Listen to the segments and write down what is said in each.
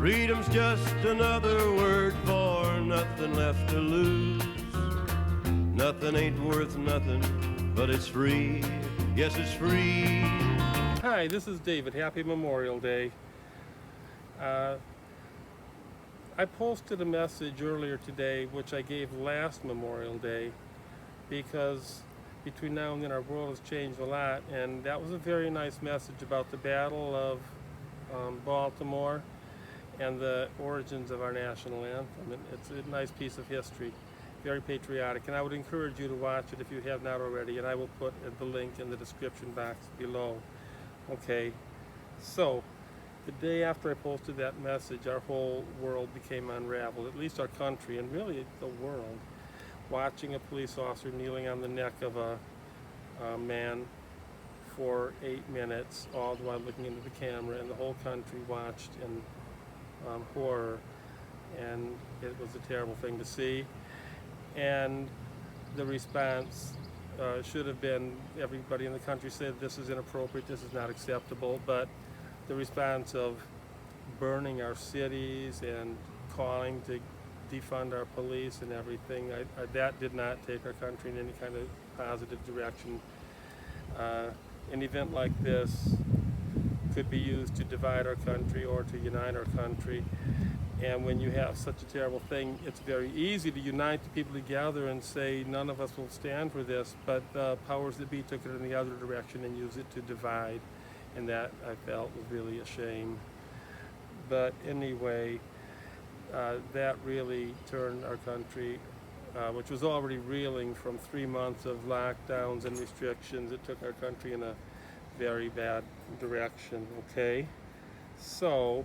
Freedom's just another word for nothing left to lose. Nothing ain't worth nothing, but it's free. Yes, it's free. Hi, this is David. Happy Memorial Day. I posted a message earlier today, which I gave last Memorial Day, because between now and then our world has changed a lot, and that was a very nice message about the Battle of Baltimore and the origins of our national anthem. It's a nice piece of history, very patriotic, and I would encourage you to watch it if you have not already, and I will put the link in the description box below. Okay, so the day after I posted that message, our whole world became unraveled, at least our country, and really the world. Watching a police officer kneeling on the neck of a man for 8 minutes, all the while looking into the camera, and the whole country watched in horror, and it was a terrible thing to see. And the response should have been, everybody in the country said this is inappropriate, this is not acceptable, but the response of burning our cities and calling to defund our police and everything, that did not take our country in any kind of positive direction. An event like this could be used to divide our country or to unite our country. And when you have such a terrible thing, it's very easy to unite the people together and say none of us will stand for this, but the powers that be took it in the other direction and used it to divide, and that I felt was really a shame. But anyway, that really turned our country, which was already reeling from 3 months of lockdowns and restrictions. It took our country in a very bad direction, okay? So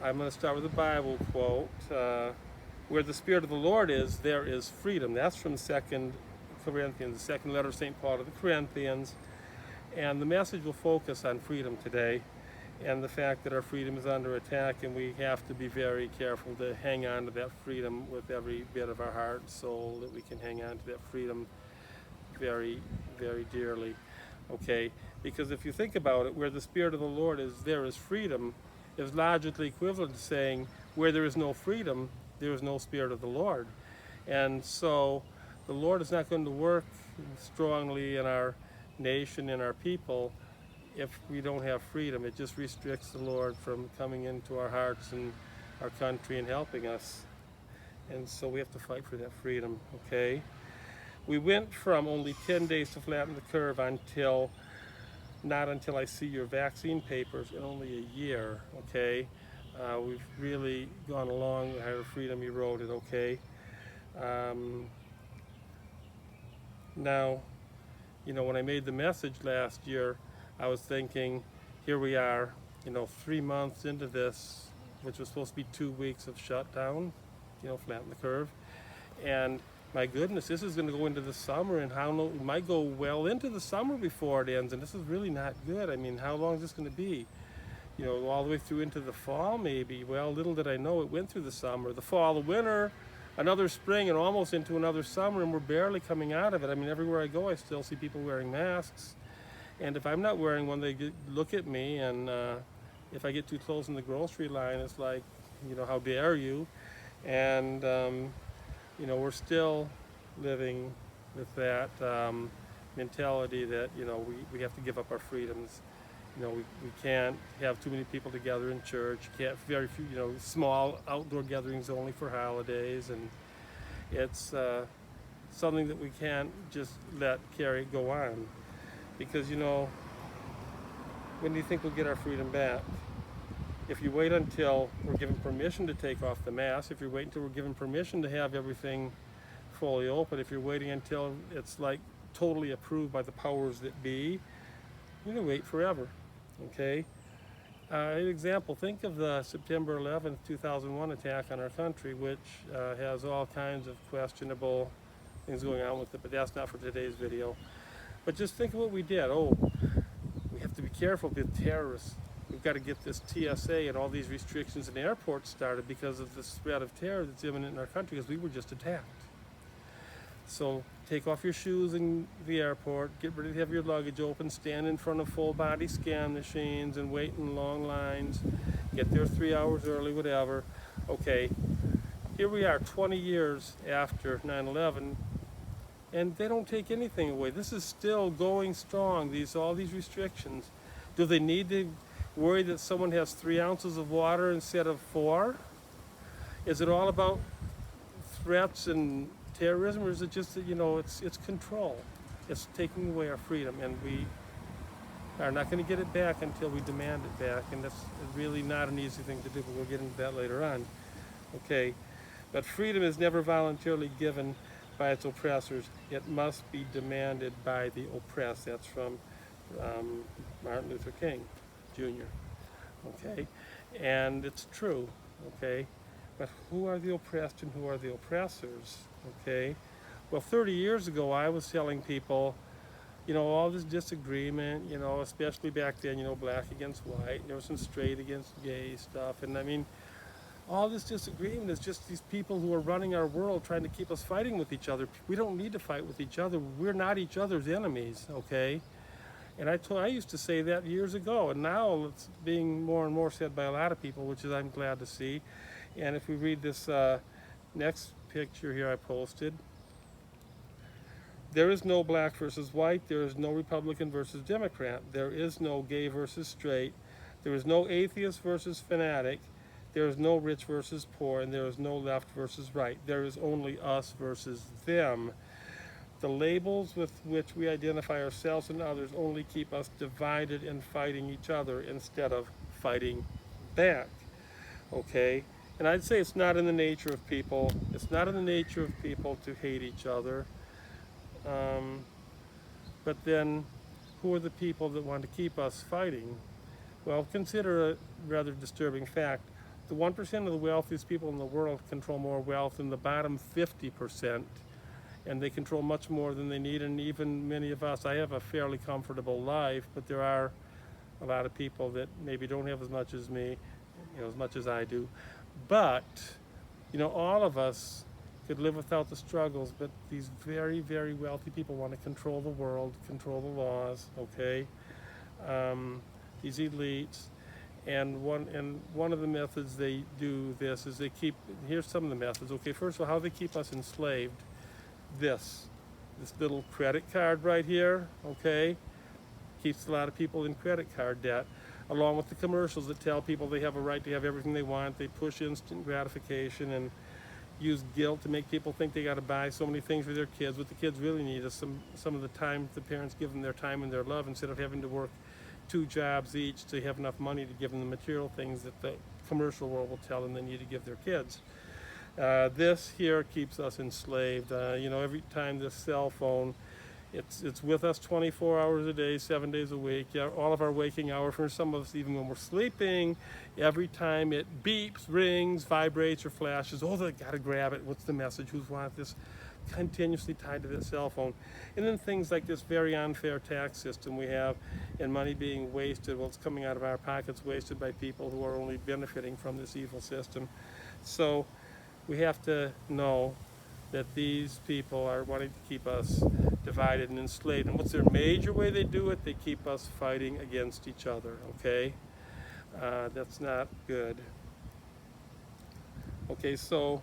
I'm going to start with a Bible quote. Where the Spirit of the Lord is, there is freedom. That's from 2 Corinthians, the second letter of St. Paul to the Corinthians. And the message will focus on freedom today, and the fact that our freedom is under attack, and we have to be very careful to hang on to that freedom with every bit of our heart and soul, that we can hang on to that freedom very, very dearly. Okay? Because if you think about it, where the Spirit of the Lord is, there is freedom, is logically equivalent to saying where there is no freedom, there is no Spirit of the Lord. And so the Lord is not going to work strongly in our nation and our people if we don't have freedom. It just restricts the Lord from coming into our hearts and our country and helping us. And so we have to fight for that freedom, okay? We went from only 10 days to flatten the curve until, not until I see your vaccine papers, in only a year, okay? We've really gone along, our freedom eroded, okay? Now, you know, when I made the message last year, I was thinking, here we are, you know, 3 months into this, which was supposed to be 2 weeks of shutdown, you know, flatten the curve. And my goodness, this is going to go into the summer, and how long, it might go well into the summer before it ends, and this is really not good. I mean, how long is this going to be? You know, all the way through into the fall maybe. Well, little did I know it went through the summer, the fall, the winter, another spring, and almost into another summer, and we're barely coming out of it. I mean, everywhere I go, I still see people wearing masks. And if I'm not wearing one, they look at me, and if I get too close in the grocery line, it's like, you know, how dare you? And, you know, we're still living with that mentality that, you know, we have to give up our freedoms. You know, we can't have too many people together in church. You can't, very few, you know, small outdoor gatherings only for holidays. And it's something that we can't just let go on. Because, you know, when do you think we'll get our freedom back? If you wait until we're given permission to take off the mask, if you wait until we're given permission to have everything fully open, if you're waiting until it's like totally approved by the powers that be, you're going to wait forever, okay? An example, think of the September 11th, 2001 attack on our country, which has all kinds of questionable things going on with it, but that's not for today's video. But just think of what we did. Oh, we have to be careful with terrorists. We've got to get this TSA and all these restrictions in airports started because of the spread of terror that's imminent in our country, because we were just attacked. So take off your shoes in the airport, get ready to have your luggage open, stand in front of full body scan machines and wait in long lines, get there 3 hours early, whatever. Okay, here we are 20 years after 9/11, and they don't take anything away. This is still going strong, all these restrictions. Do they need to worry that someone has 3 ounces of water instead of 4? Is it all about threats and terrorism, or is it just that, it's control? It's taking away our freedom, and we are not going to get it back until we demand it back, and that's really not an easy thing to do, but we'll get into that later on. Okay, but freedom is never voluntarily given by its oppressors. It must be demanded by the oppressed. That's from Martin Luther King Jr. Okay, and it's true. Okay, but who are the oppressed and who are the oppressors? Okay, well, 30 years ago I was telling people, all this disagreement, especially back then, black against white, there was some straight against gay stuff, and I mean, all this disagreement is just these people who are running our world trying to keep us fighting with each other. We don't need to fight with each other. We're not each other's enemies, okay? And I used to say that years ago, and now it's being more and more said by a lot of people, which is I'm glad to see. And if we read this next picture here I posted, there is no black versus white. There is no Republican versus Democrat. There is no gay versus straight. There is no atheist versus fanatic. There is no rich versus poor, and there is no left versus right. There is only us versus them. The labels with which we identify ourselves and others only keep us divided and fighting each other instead of fighting back. Okay? And I'd say it's not in the nature of people. It's not in the nature of people to hate each other. But then, who are the people that want to keep us fighting? Well, consider a rather disturbing fact. The 1% of the wealthiest people in the world control more wealth than the bottom 50%, and they control much more than they need, and even many of us, I have a fairly comfortable life, but there are a lot of people that maybe don't have as much as me, as much as I do. But, all of us could live without the struggles, but these very, very wealthy people want to control the world, control the laws, okay? These elites. And one of the methods they do this is here's some of the methods. Okay, first of all, how they keep us enslaved. This little credit card right here, okay, keeps a lot of people in credit card debt, along with the commercials that tell people they have a right to have everything they want. They push instant gratification and use guilt to make people think they got to buy so many things for their kids. What the kids really need is some of the time the parents give them their time and their love, instead of having to work 2 jobs each to have enough money to give them the material things that the commercial world will tell them they need to give their kids. This here keeps us enslaved. Every time this cell phone, it's with us 24 hours a day, 7 days a week. All of our waking hours, for some of us even when we're sleeping, every time it beeps, rings, vibrates, or flashes, they gotta grab it. What's the message? Who's want this? Continuously tied to that cell phone. And then things like this very unfair tax system we have, and money being wasted. Well, it's coming out of our pockets, wasted by people who are only benefiting from this evil system. So we have to know that these people are wanting to keep us divided and enslaved. And what's their major way they do it? They keep us fighting against each other, okay? That's not good. Okay, so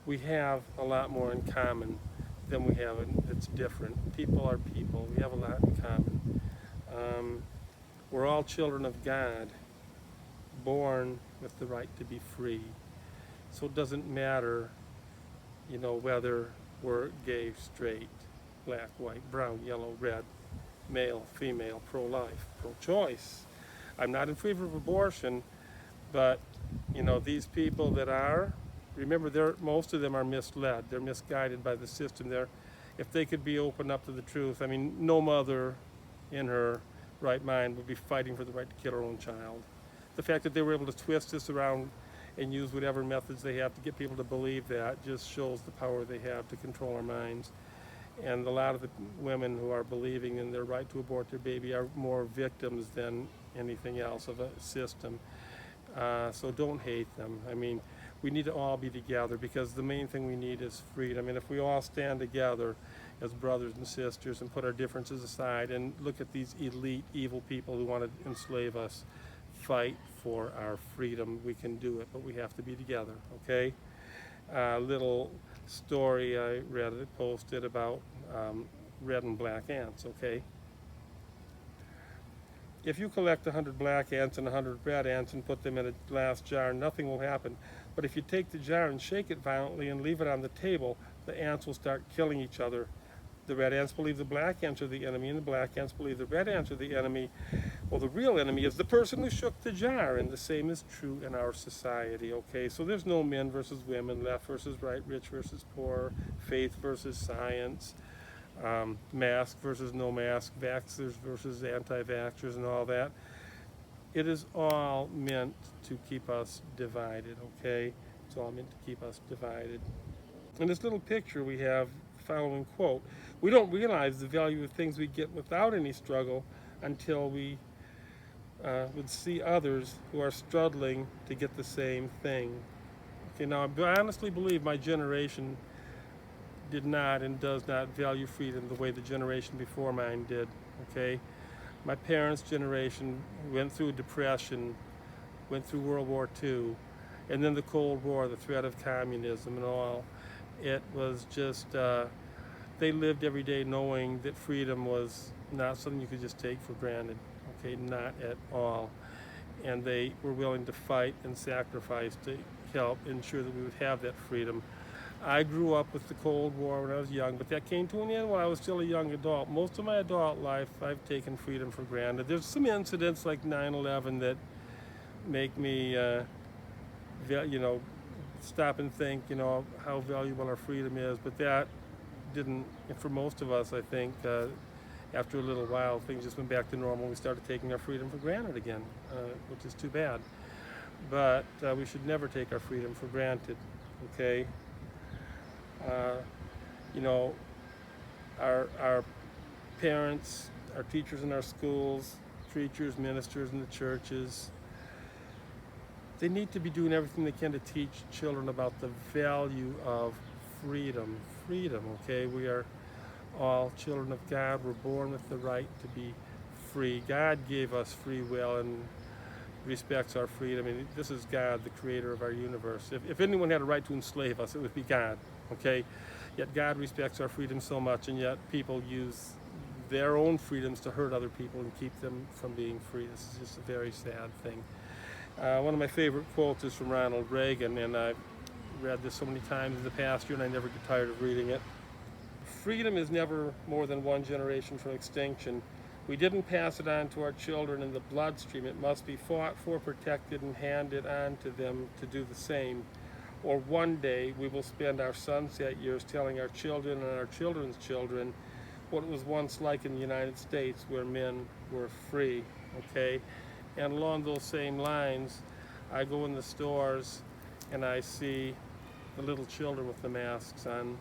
we have a lot more in common than we have that's different. People are people. We have a lot in common. We're all children of God, born with the right to be free. So it doesn't matter, whether we're gay, straight, black, white, brown, yellow, red, male, female, pro-life, pro-choice. I'm not in favor of abortion, but, these people that are, remember, most of them are misled. They're misguided by the system. If they could be open up to the truth, no mother in her right mind would be fighting for the right to kill her own child. The fact that they were able to twist this around and use whatever methods they have to get people to believe that just shows the power they have to control our minds. And a lot of the women who are believing in their right to abort their baby are more victims than anything else of a system. So don't hate them. We need to all be together, because the main thing we need is freedom. And if we all stand together as brothers and sisters and put our differences aside and look at these elite, evil people who want to enslave us, fight for our freedom. We can do it, but we have to be together, okay? Little story I read it posted about red and black ants, okay? If you collect 100 black ants and 100 red ants and put them in a glass jar, nothing will happen. But if you take the jar and shake it violently and leave it on the table, the ants will start killing each other. The red ants believe the black ants are the enemy, and the black ants believe the red ants are the enemy. Well, the real enemy is the person who shook the jar, and the same is true in our society, okay? So there's no men versus women, left versus right, rich versus poor, faith versus science, mask versus no mask, vaxxers versus anti-vaxxers and all that. It is all meant to keep us divided, okay? It's all meant to keep us divided. In this little picture we have the following quote: "We don't realize the value of things we get without any struggle until we would see others who are struggling to get the same thing." Okay, now I honestly believe my generation did not and does not value freedom the way the generation before mine did, okay? My parents' generation went through depression, went through World War II, and then the Cold War, the threat of communism and all. It was just, they lived every day knowing that freedom was not something you could just take for granted, okay, not at all. And they were willing to fight and sacrifice to help ensure that we would have that freedom. I grew up with the Cold War when I was young, but that came to an end when I was still a young adult. Most of my adult life, I've taken freedom for granted. There's some incidents like 9/11 that make me, stop and think, how valuable our freedom is. But that didn't, for most of us, I think, after a little while, things just went back to normal. We started taking our freedom for granted again, which is too bad. But we should never take our freedom for granted, okay? Our parents, our teachers in our schools, preachers, ministers in the churches, they need to be doing everything they can to teach children about the value of freedom. Freedom, okay? We are all children of God. We're born with the right to be free. God gave us free will and respects our freedom. I mean, this is God, the creator of our universe. If anyone had a right to enslave us, it would be God, okay? Yet God respects our freedom so much, and yet people use their own freedoms to hurt other people and keep them from being free. This is just a very sad thing. One of my favorite quotes is from Ronald Reagan, and I've read this so many times in the past year, and I never get tired of reading it. "Freedom is never more than one generation from extinction. We didn't pass it on to our children in the bloodstream. It must be fought for, protected, and handed on to them to do the same. Or one day we will spend our sunset years telling our children and our children's children what it was once like in the United States where men were free," okay? And along those same lines, I go in the stores and I see the little children with the masks on,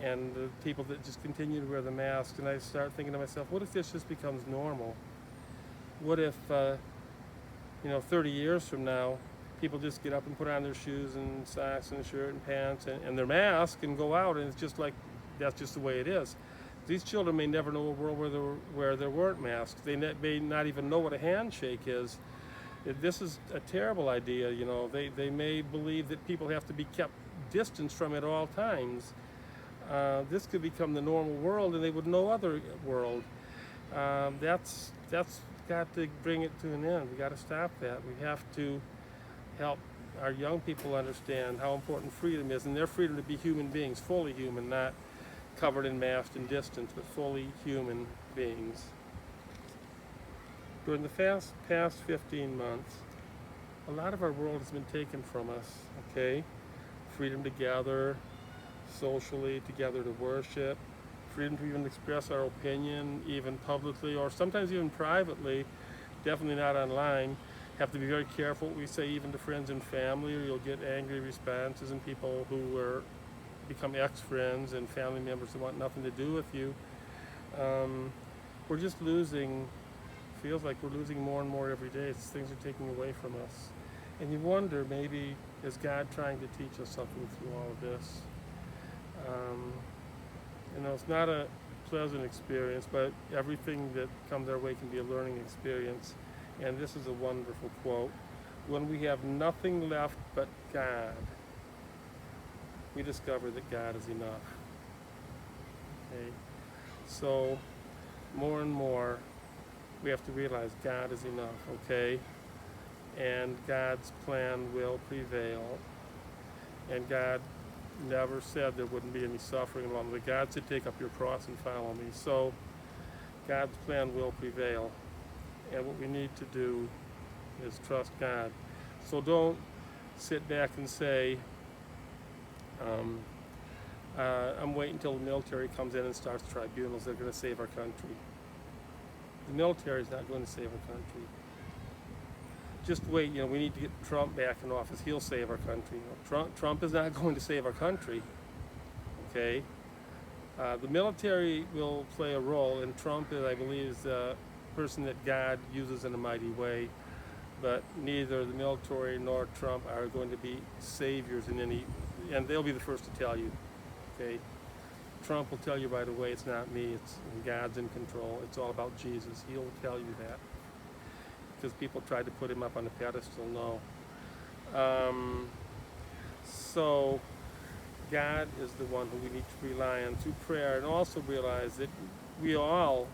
and the people that just continue to wear the masks, and I start thinking to myself, what if this just becomes normal? What if, 30 years from now, people just get up and put on their shoes and socks and a shirt and pants and their mask and go out, and it's just like, that's just the way it is. These children may never know a world where there weren't masks. They may not even know what a handshake is. This is a terrible idea, They may believe that people have to be kept distance from at all times. This could become the normal world, and they would know other world. That's got to bring it to an end. We got to stop that. We have to help our young people understand how important freedom is, and their freedom to be human beings, fully human, not covered in mask and distance, but fully human beings. During the past 15 months, a lot of our world has been taken from us, okay? Freedom to gather socially, to gather to worship, freedom to even express our opinion, even publicly, or sometimes even privately, definitely not online. Have to be very careful what we say even to friends and family, or you'll get angry responses and people who become ex-friends and family members who want nothing to do with you. We're just losing, feels like we're losing more and more every day. Things are taking away from us. And you wonder, maybe, is God trying to teach us something through all of this? It's not a pleasant experience, but everything that comes our way can be a learning experience. And this is a wonderful quote. When we have nothing left but God, we discover that God is enough. Okay? So, more and more, we have to realize God is enough, okay? And God's plan will prevail. And God never said there wouldn't be any suffering along the way. God said, take up your cross and follow me. So God's plan will prevail. And what we need to do is trust God. So don't sit back and say, I'm waiting until the military comes in and starts tribunals. They're going to save our country. The military is not going to save our country. Just wait, we need to get Trump back in office. He'll save our country. Trump is not going to save our country, okay? The military will play a role, and Trump, I believe, is the person that God uses in a mighty way, but neither the military nor Trump are going to be saviors in any, and they'll be the first to tell you, okay? Trump will tell you right away, it's not me, it's God's in control. It's all about Jesus. He'll tell you that. Because people tried to put him up on a pedestal. No. So God is the one who we need to rely on through prayer, and also realize that we all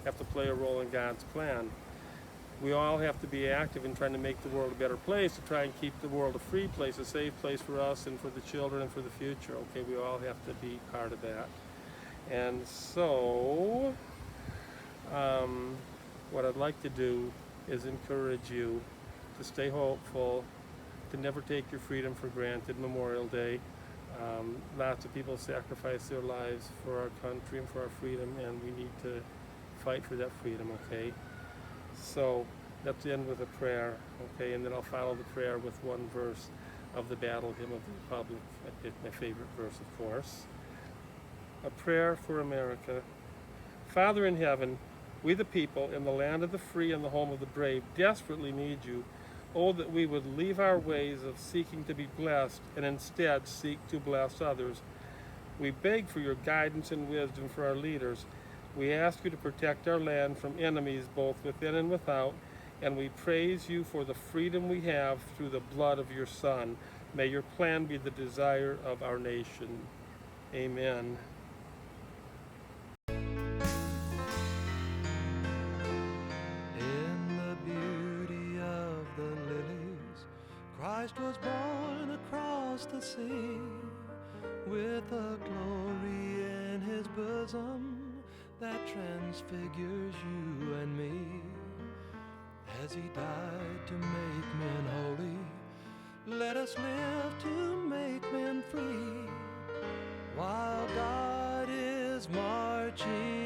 have to play a role in God's plan. We all have to be active in trying to make the world a better place, to try and keep the world a free place, a safe place for us and for the children and for the future. Okay, we all have to be part of that. And so, what I'd like to do is encourage you to stay hopeful, to never take your freedom for granted. Memorial Day. Lots of people sacrifice their lives for our country and for our freedom, and we need to fight for that freedom, okay? So let's end with a prayer, okay? And then I'll follow the prayer with one verse of the Battle Hymn of the Republic. I picked my favorite verse, of course. A prayer for America. Father in heaven, we the people in the land of the free and the home of the brave desperately need you. Oh, that we would leave our ways of seeking to be blessed and instead seek to bless others. We beg for your guidance and wisdom for our leaders. We ask you to protect our land from enemies both within and without, and we praise you for the freedom we have through the blood of your Son. May your plan be the desire of our nation. Amen. Christ was born across the sea, with a glory in his bosom that transfigures you and me. As he died to make men holy, let us live to make men free, while God is marching